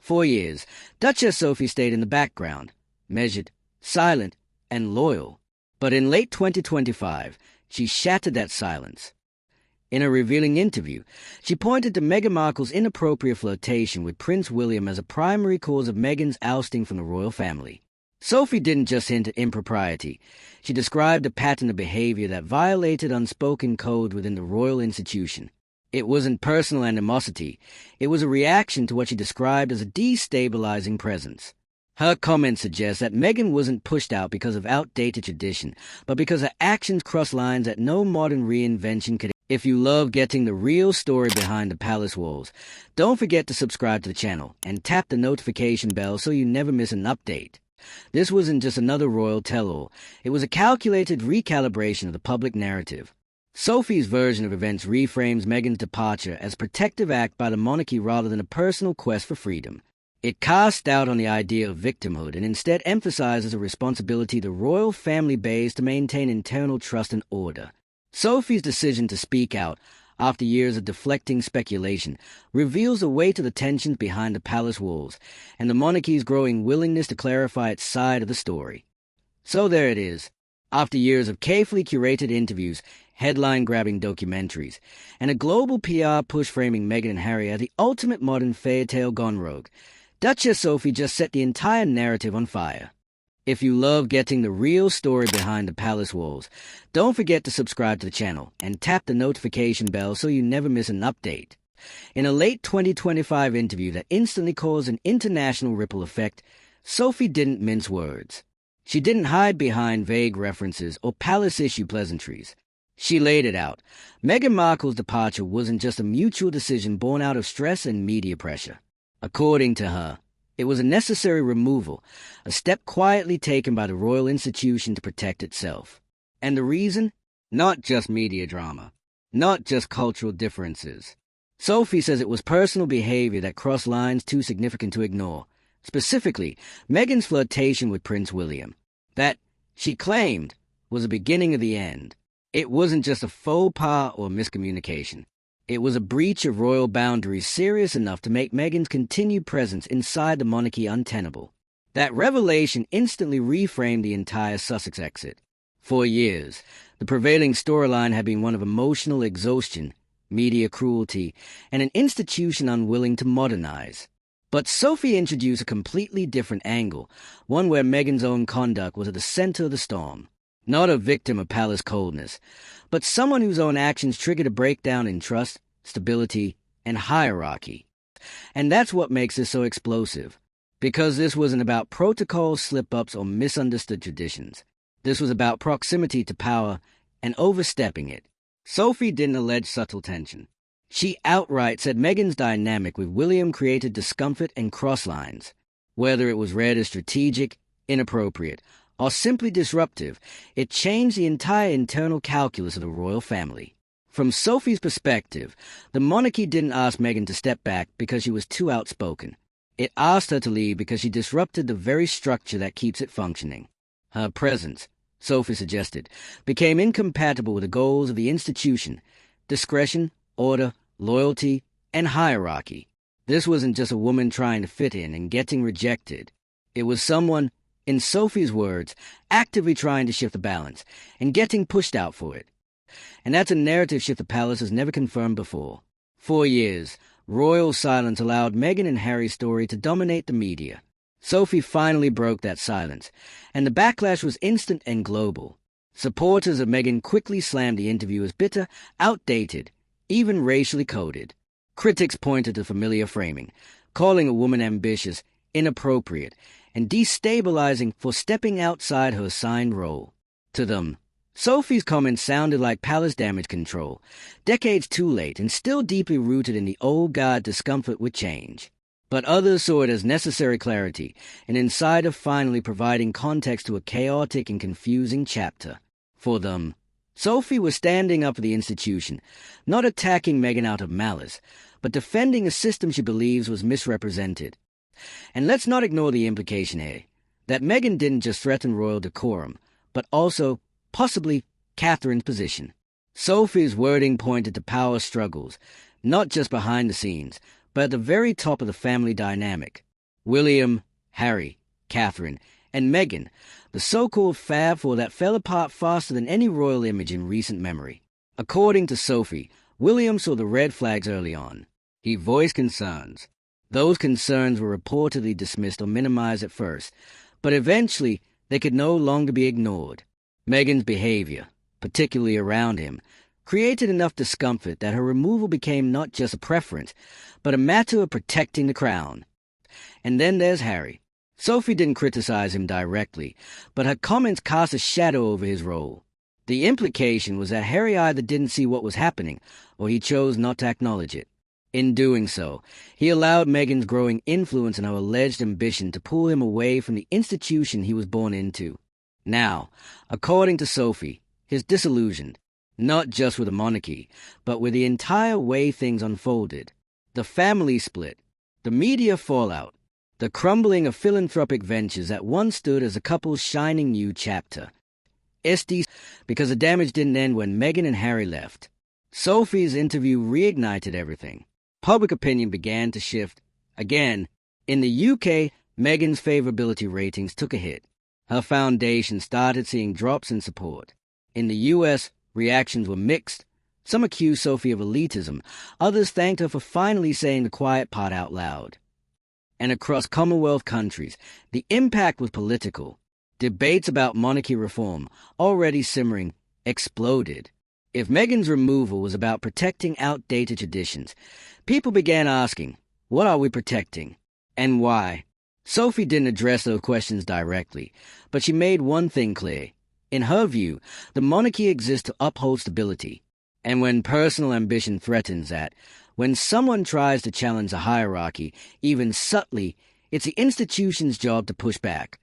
4 years, Duchess Sophie stayed in the background, measured, silent, and loyal. But in late 2025, she shattered that silence. In a revealing interview, she pointed to Meghan Markle's inappropriate flirtation with Prince William as a primary cause of Meghan's ousting from the royal family. Sophie didn't just hint at impropriety. She described a pattern of behavior that violated unspoken code within the royal institution. It wasn't personal animosity. It was a reaction to what she described as a destabilizing presence. Her comments suggest that Meghan wasn't pushed out because of outdated tradition, but because her actions crossed lines that no modern reinvention could. If you love getting the real story behind the palace walls, don't forget to subscribe to the channel and tap the notification bell so you never miss an update. This wasn't just another royal tell-all. It was a calculated recalibration of the public narrative. Sophie's version of events reframes Meghan's departure as a protective act by the monarchy rather than a personal quest for freedom. It casts doubt on the idea of victimhood and instead emphasizes a responsibility the royal family bears to maintain internal trust and order. Sophie's decision to speak out, after years of deflecting speculation, reveals the weight of the tensions behind the palace walls and the monarchy's growing willingness to clarify its side of the story. So there it is. After years of carefully curated interviews, headline-grabbing documentaries, and a global PR push framing Meghan and Harry as the ultimate modern fairytale gone rogue, Duchess Sophie just set the entire narrative on fire. If you love getting the real story behind the palace walls, don't forget to subscribe to the channel and tap the notification bell so you never miss an update. In a late 2025 interview that instantly caused an international ripple effect, Sophie didn't mince words. She didn't hide behind vague references or palace-issue pleasantries. She laid it out. Meghan Markle's departure wasn't just a mutual decision born out of stress and media pressure. According to her, it was a necessary removal, a step quietly taken by the royal institution to protect itself. And the reason? Not just media drama, not just cultural differences. Sophie says it was personal behavior that crossed lines too significant to ignore, specifically Meghan's flirtation with Prince William. That, she claimed, was the beginning of the end. It wasn't just a faux pas or miscommunication. It was a breach of royal boundaries serious enough to make Meghan's continued presence inside the monarchy untenable. That revelation instantly reframed the entire Sussex exit. For years, the prevailing storyline had been one of emotional exhaustion, media cruelty, and an institution unwilling to modernize. But Sophie introduced a completely different angle, one where Meghan's own conduct was at the center of the storm. Not a victim of palace coldness, but someone whose own actions triggered a breakdown in trust, stability, and hierarchy. And that's what makes this so explosive. Because this wasn't about protocol slip-ups or misunderstood traditions. This was about proximity to power and overstepping it. Sophie didn't allege subtle tension. She outright said Meghan's dynamic with William created discomfort and cross lines. Whether it was read as strategic, inappropriate, or simply disruptive, it changed the entire internal calculus of the royal family. From Sophie's perspective, the monarchy didn't ask Meghan to step back because she was too outspoken. It asked her to leave because she disrupted the very structure that keeps it functioning. Her presence, Sophie suggested, became incompatible with the goals of the institution: discretion, order, loyalty, and hierarchy. This wasn't just a woman trying to fit in and getting rejected. It was someone, in Sophie's words, actively trying to shift the balance and getting pushed out for it. And that's a narrative shift the palace has never confirmed before. 4 years, royal silence allowed Meghan and Harry's story to dominate the media. Sophie finally broke that silence, and the backlash was instant and global. Supporters of Meghan quickly slammed the interview as bitter, outdated, even racially coded. Critics pointed to familiar framing, calling a woman ambitious, inappropriate, and destabilizing for stepping outside her assigned role. To them, Sophie's comments sounded like palace damage control, decades too late and still deeply rooted in the old guard discomfort with change. But others saw it as necessary clarity, an insider finally providing context to a chaotic and confusing chapter. For them, Sophie was standing up for the institution, not attacking Meghan out of malice, but defending a system she believes was misrepresented. And let's not ignore the implication here, that Meghan didn't just threaten royal decorum, but also, possibly, Catherine's position. Sophie's wording pointed to power struggles, not just behind the scenes, but at the very top of the family dynamic. William, Harry, Catherine, and Meghan, the so-called Fab Four that fell apart faster than any royal image in recent memory. According to Sophie, William saw the red flags early on. He voiced concerns. Those concerns were reportedly dismissed or minimized at first, but eventually they could no longer be ignored. Meghan's behavior, particularly around him, created enough discomfort that her removal became not just a preference, but a matter of protecting the crown. And then there's Harry. Sophie didn't criticize him directly, but her comments cast a shadow over his role. The implication was that Harry either didn't see what was happening, or he chose not to acknowledge it. In doing so, he allowed Meghan's growing influence and her alleged ambition to pull him away from the institution he was born into. Now, according to Sophie, he's disillusioned, not just with the monarchy, but with the entire way things unfolded. The family split, the media fallout, the crumbling of philanthropic ventures that once stood as a couple's shining new chapter. SD, because the damage didn't end when Meghan and Harry left. Sophie's interview reignited everything. Public opinion began to shift. Again, in the UK, Meghan's favorability ratings took a hit. Her foundation started seeing drops in support. In the US, reactions were mixed. Some accused Sophie of elitism. Others thanked her for finally saying the quiet part out loud. And across Commonwealth countries, the impact was political. Debates about monarchy reform, already simmering, exploded. If Meghan's removal was about protecting outdated traditions, people began asking, what are we protecting? And why? Sophie didn't address those questions directly, but she made one thing clear. In her view, the monarchy exists to uphold stability. And when personal ambition threatens that, when someone tries to challenge the hierarchy, even subtly, it's the institution's job to push back.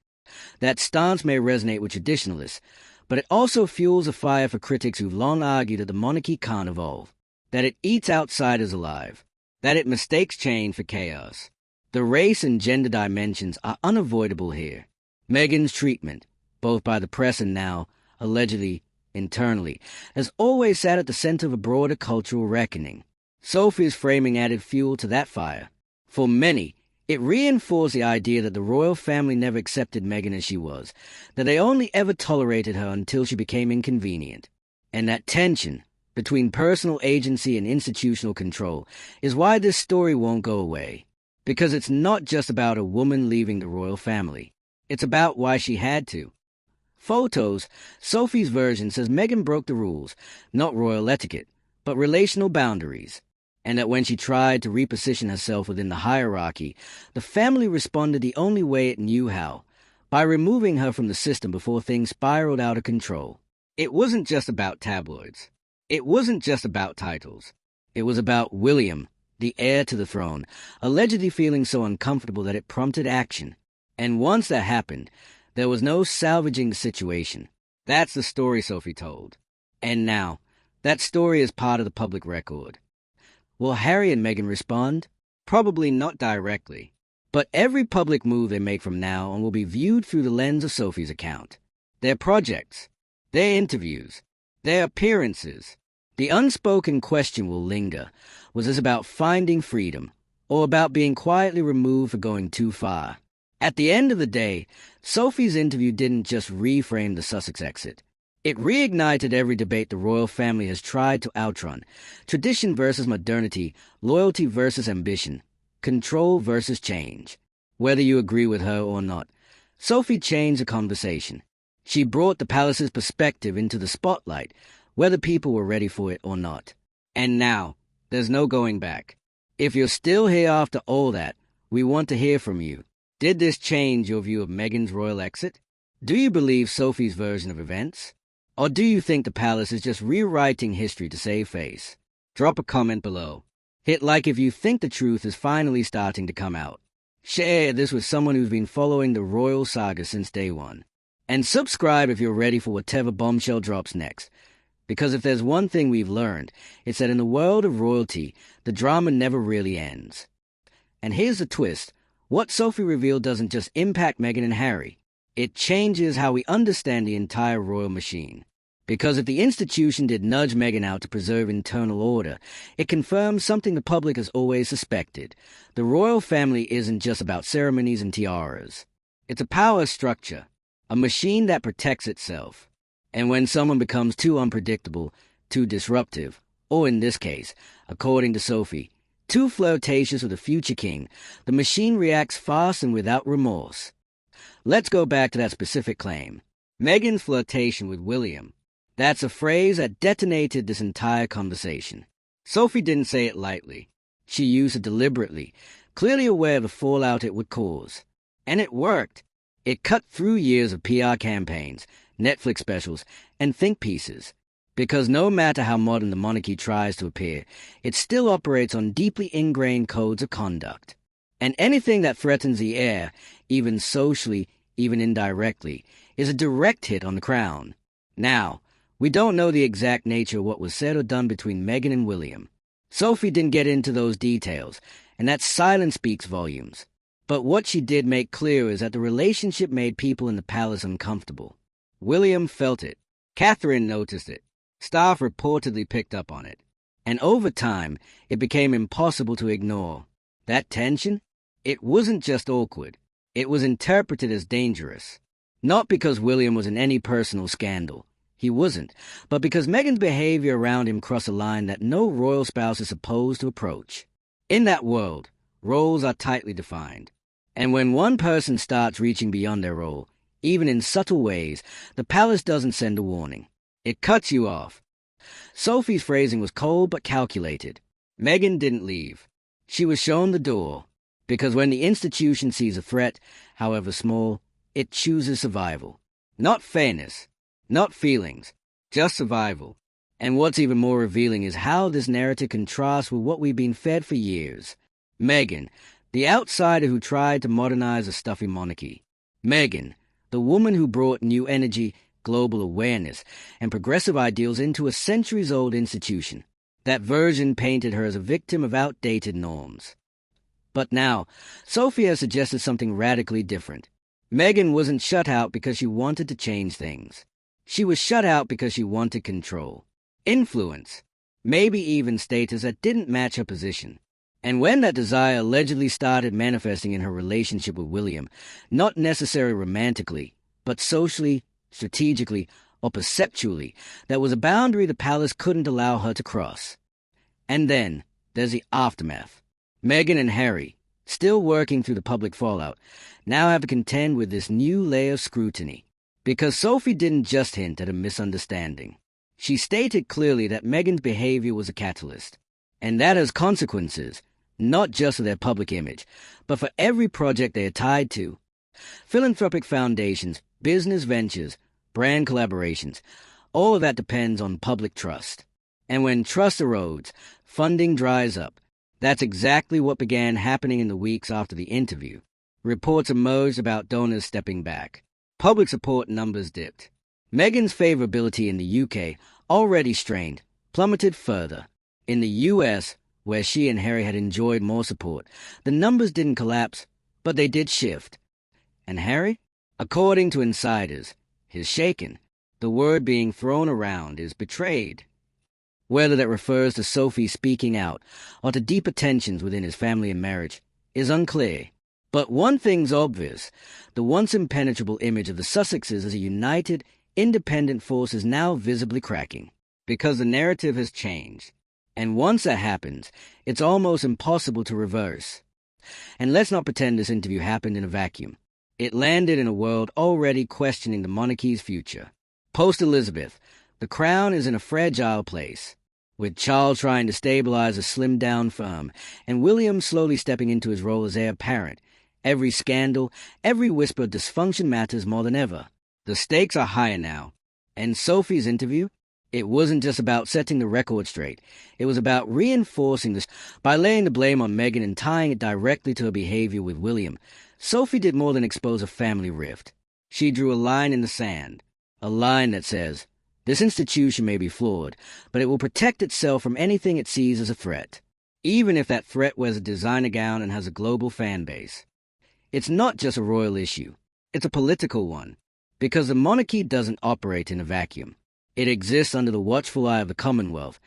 That stance may resonate with traditionalists, but it also fuels a fire for critics who've long argued that the monarchy can't evolve, that it eats outsiders alive, that it mistakes change for chaos. The race and gender dimensions are unavoidable here. Meghan's treatment, both by the press and now, allegedly, internally, has always sat at the center of a broader cultural reckoning. Sophie's framing added fuel to that fire. For many, it reinforced the idea that the royal family never accepted Meghan as she was, that they only ever tolerated her until she became inconvenient. And that tension between personal agency and institutional control is why this story won't go away. Because it's not just about a woman leaving the royal family. It's about why she had to. Photos, Sophie's version says Meghan broke the rules, not royal etiquette, but relational boundaries. And that when she tried to reposition herself within the hierarchy, the family responded the only way it knew how, by removing her from the system before things spiraled out of control. It wasn't just about tabloids. It wasn't just about titles. It was about William, the heir to the throne, allegedly feeling so uncomfortable that it prompted action. And once that happened, there was no salvaging the situation. That's the story Sophie told. And now, that story is part of the public record. Will Harry and Meghan respond? Probably not directly. But every public move they make from now on will be viewed through the lens of Sophie's account. Their projects, their interviews, their appearances. The unspoken question will linger. Was this about finding freedom, or about being quietly removed for going too far? At the end of the day, Sophie's interview didn't just reframe the Sussex exit. It reignited every debate the royal family has tried to outrun. Tradition versus modernity, loyalty versus ambition, control versus change. Whether you agree with her or not, Sophie changed the conversation. She brought the palace's perspective into the spotlight, whether people were ready for it or not. And now, there's no going back. If you're still here after all that, we want to hear from you. Did this change your view of Meghan's royal exit? Do you believe Sophie's version of events? Or do you think the palace is just rewriting history to save face? Drop a comment below. Hit like if you think the truth is finally starting to come out. Share this with someone who's been following the royal saga since day one. And subscribe if you're ready for whatever bombshell drops next. Because if there's one thing we've learned, it's that in the world of royalty, the drama never really ends. And here's the twist. What Sophie revealed doesn't just impact Meghan and Harry. It changes how we understand the entire royal machine. Because if the institution did nudge Meghan out to preserve internal order, it confirms something the public has always suspected. The royal family isn't just about ceremonies and tiaras. It's a power structure, a machine that protects itself. And when someone becomes too unpredictable, too disruptive, or in this case, according to Sophie, too flirtatious with the future king, the machine reacts fast and without remorse. Let's go back to that specific claim. Meghan's flirtation with William. That's a phrase that detonated this entire conversation. Sophie didn't say it lightly. She used it deliberately, clearly aware of the fallout it would cause. And it worked. It cut through years of PR campaigns, Netflix specials, and think pieces. Because no matter how modern the monarchy tries to appear, it still operates on deeply ingrained codes of conduct. And anything that threatens the heir, even socially, even indirectly, is a direct hit on the crown. Now, we don't know the exact nature of what was said or done between Meghan and William. Sophie didn't get into those details, and that silence speaks volumes. But what she did make clear is that the relationship made people in the palace uncomfortable. William felt it. Catherine noticed it. Staff reportedly picked up on it. And over time, it became impossible to ignore. That tension? It wasn't just awkward. It was interpreted as dangerous. Not because William was in any personal scandal. He wasn't. But because Meghan's behavior around him crossed a line that no royal spouse is supposed to approach. In that world, roles are tightly defined. And when one person starts reaching beyond their role, even in subtle ways, the palace doesn't send a warning. It cuts you off. Sophie's phrasing was cold but calculated. Meghan didn't leave. She was shown the door, because when the institution sees a threat, however small, it chooses survival. Not fairness, not feelings, just survival. And what's even more revealing is how this narrative contrasts with what we've been fed for years. Meghan, the outsider who tried to modernize a stuffy monarchy. Meghan, the woman who brought new energy, global awareness, and progressive ideals into a centuries-old institution. That version painted her as a victim of outdated norms. But now, Sophie has suggested something radically different. Meghan wasn't shut out because she wanted to change things. She was shut out because she wanted control, influence, maybe even status that didn't match her position. And when that desire allegedly started manifesting in her relationship with William, not necessarily romantically, but socially, strategically, or perceptually, that was a boundary the palace couldn't allow her to cross. And then there's the aftermath. Meghan and Harry, still working through the public fallout, now have to contend with this new layer of scrutiny. Because Sophie didn't just hint at a misunderstanding. She stated clearly that Meghan's behavior was a catalyst, and that has consequences, not just for their public image, but for every project they are tied to. Philanthropic foundations, business ventures, brand collaborations, all of that depends on public trust. And when trust erodes, funding dries up. That's exactly what began happening in the weeks after the interview. Reports emerged about donors stepping back. Public support numbers dipped. Meghan's favorability in the UK, already strained, plummeted further. In the US, where she and Harry had enjoyed more support, the numbers didn't collapse, but they did shift. And Harry? According to insiders, is shaken. The word being thrown around is betrayed. Whether that refers to Sophie speaking out or to deeper tensions within his family and marriage is unclear. But one thing's obvious. The once impenetrable image of the Sussexes as a united, independent force is now visibly cracking. Because the narrative has changed. And once that happens, it's almost impossible to reverse. And let's not pretend this interview happened in a vacuum. It landed in a world already questioning the monarchy's future. Post-Elizabeth, the crown is in a fragile place, with Charles trying to stabilize a slimmed-down firm, and William slowly stepping into his role as heir apparent. Every scandal, every whisper of dysfunction matters more than ever. The stakes are higher now. And Sophie's interview? It wasn't just about setting the record straight. It was about reinforcing this. By laying the blame on Meghan and tying it directly to her behavior with William, Sophie did more than expose a family rift. She drew a line in the sand. A line that says, this institution may be flawed, but it will protect itself from anything it sees as a threat. Even if that threat wears a designer gown and has a global fan base. It's not just a royal issue. It's a political one. Because the monarchy doesn't operate in a vacuum. It exists under the watchful eye of the Commonwealth,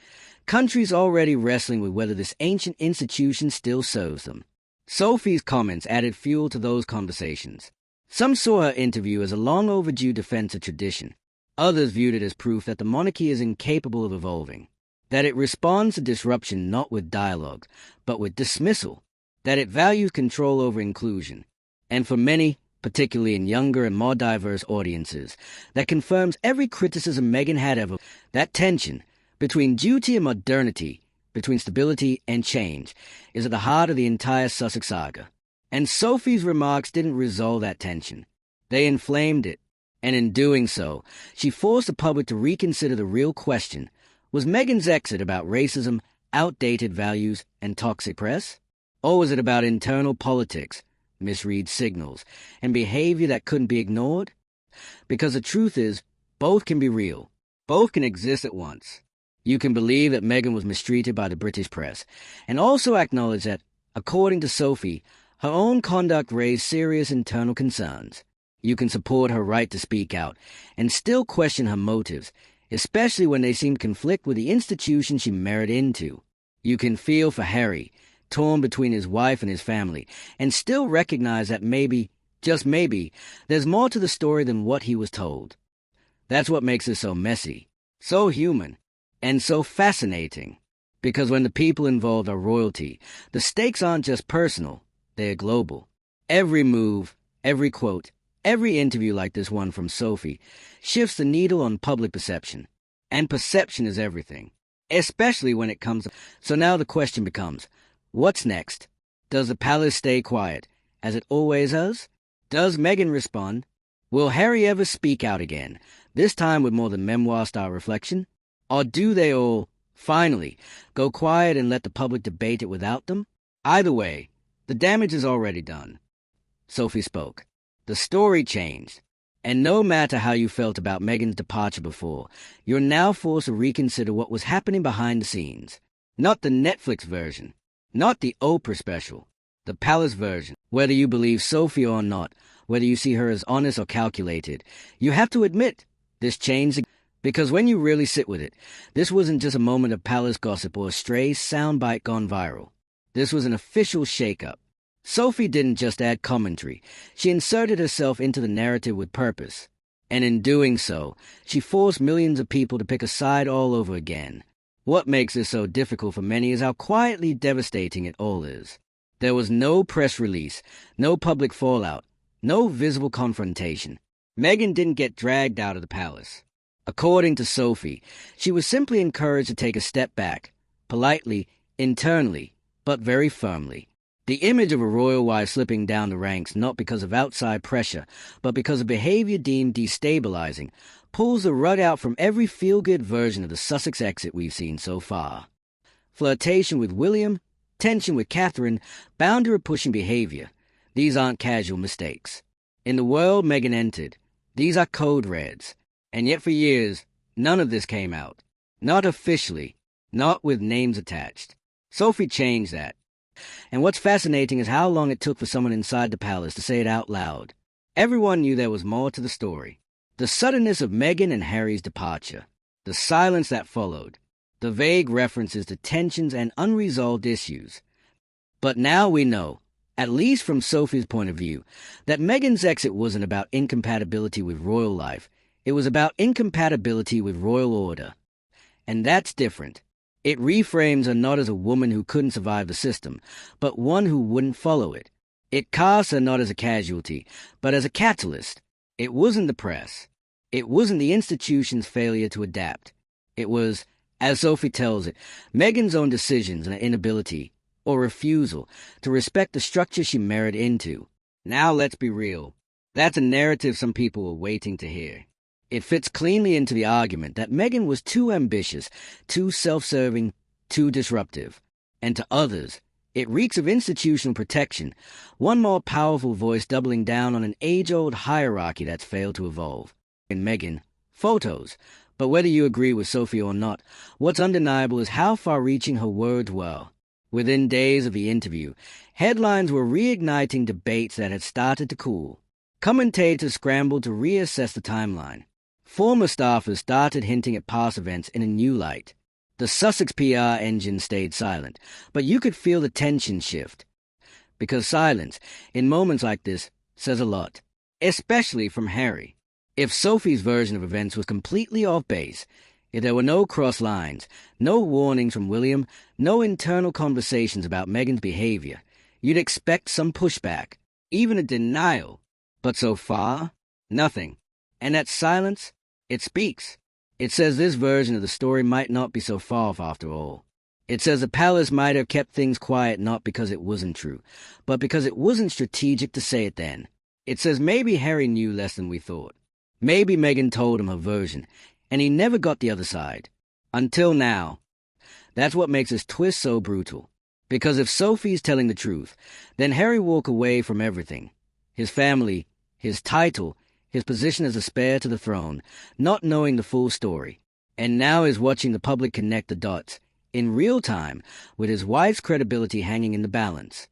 countries already wrestling with whether this ancient institution still serves them. Sophie's comments added fuel to those conversations. Some saw her interview as a long overdue defense of tradition. Others viewed it as proof that the monarchy is incapable of evolving, that it responds to disruption not with dialogue, but with dismissal, that it values control over inclusion, and for many, particularly in younger and more diverse audiences, that confirms every criticism Meghan had ever. That tension between duty and modernity, between stability and change, is at the heart of the entire Sussex saga. And Sophie's remarks didn't resolve that tension. They inflamed it, and in doing so, she forced the public to reconsider the real question: was Meghan's exit about racism, outdated values, and toxic press? Or was it about internal politics, misread signals, and behavior that couldn't be ignored? Because the truth is, both can be real. Both can exist at once. You can believe that Meghan was mistreated by the British press, and also acknowledge that, according to Sophie, her own conduct raised serious internal concerns. You can support her right to speak out, and still question her motives, especially when they seem to conflict with the institution she married into. You can feel for Harry, torn between his wife and his family, and still recognize that maybe, just maybe, there's more to the story than what he was told. That's what makes it so messy, so human, and so fascinating. Because when the people involved are royalty, the stakes aren't just personal, they're global. Every move, every quote, every interview like this one from Sophie shifts the needle on public perception. And perception is everything, especially when it comes. So now the question becomes, what's next? Does the palace stay quiet, as it always has? Does Meghan respond? Will Harry ever speak out again, this time with more than memoir-style reflection? Or do they all, finally, go quiet and let the public debate it without them? Either way, the damage is already done. Sophie spoke. The story changed. And no matter how you felt about Meghan's departure before, you're now forced to reconsider what was happening behind the scenes. Not the Netflix version. Not the Oprah special. The palace version. Whether you believe Sophie or not, whether you see her as honest or calculated, you have to admit this changed. Because when you really sit with it, this wasn't just a moment of palace gossip or a stray soundbite gone viral. This was an official shakeup. Sophie didn't just add commentary. She inserted herself into the narrative with purpose. And in doing so, she forced millions of people to pick a side all over again. What makes this so difficult for many is how quietly devastating it all is. There was no press release, no public fallout, no visible confrontation. Meghan didn't get dragged out of the palace. According to Sophie, she was simply encouraged to take a step back, politely, internally, but very firmly. The image of a royal wife slipping down the ranks not because of outside pressure, but because of behavior deemed destabilizing, pulls the rug out from every feel-good version of the Sussex exit we've seen so far. Flirtation with William, tension with Catherine, boundary-pushing behavior. These aren't casual mistakes. In the world Meghan entered, these are code reds. And yet for years, none of this came out. Not officially, not with names attached. Sophie changed that. And what's fascinating is how long it took for someone inside the palace to say it out loud. Everyone knew there was more to the story. The suddenness of Meghan and Harry's departure. The silence that followed. The vague references to tensions and unresolved issues. But now we know, at least from Sophie's point of view, that Meghan's exit wasn't about incompatibility with royal life. It was about incompatibility with royal order. And that's different. It reframes her not as a woman who couldn't survive the system, but one who wouldn't follow it. It casts her not as a casualty, but as a catalyst. It wasn't the press. It wasn't the institution's failure to adapt. It was, as Sophie tells it, Meghan's own decisions and her inability, or refusal, to respect the structure she married into. Now let's be real. That's a narrative some people were waiting to hear. It fits cleanly into the argument that Meghan was too ambitious, too self-serving, too disruptive. And to others, it reeks of institutional protection, one more powerful voice doubling down on an age-old hierarchy that's failed to evolve. In Meghan, photos. But whether you agree with Sophie or not, what's undeniable is how far-reaching her words were. Within days of the interview, headlines were reigniting debates that had started to cool. Commentators scrambled to reassess the timeline. Former staffers started hinting at past events in a new light. The Sussex PR engine stayed silent, but you could feel the tension shift. Because silence, in moments like this, says a lot, especially from Harry. If Sophie's version of events was completely off base, if there were no cross lines, no warnings from William, no internal conversations about Meghan's behavior, you'd expect some pushback, even a denial. But so far, nothing. And that silence, it speaks. It says this version of the story might not be so far off after all. It says the palace might have kept things quiet not because it wasn't true, but because it wasn't strategic to say it then. It says maybe Harry knew less than we thought. Maybe Meghan told him her version, and he never got the other side. Until now. That's what makes this twist so brutal. Because if Sophie's telling the truth, then Harry walk away from everything. His family, his title, his position as a heir to the throne, not knowing the full story. And now is watching the public connect the dots, in real time, with his wife's credibility hanging in the balance.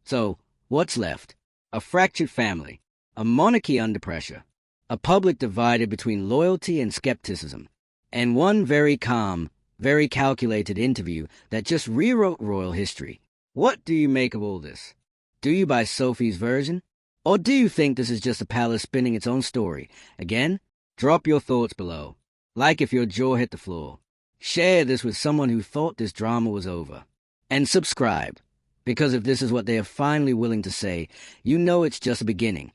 So, what's left? A fractured family, a monarchy under pressure, a public divided between loyalty and skepticism, and one very calm, very calculated interview that just rewrote royal history. What do you make of all this? Do you buy Sophie's version? Or do you think this is just the palace spinning its own story? Again, drop your thoughts below. Like if your jaw hit the floor. Share this with someone who thought this drama was over. And subscribe, because if this is what they are finally willing to say, you know it's just a beginning.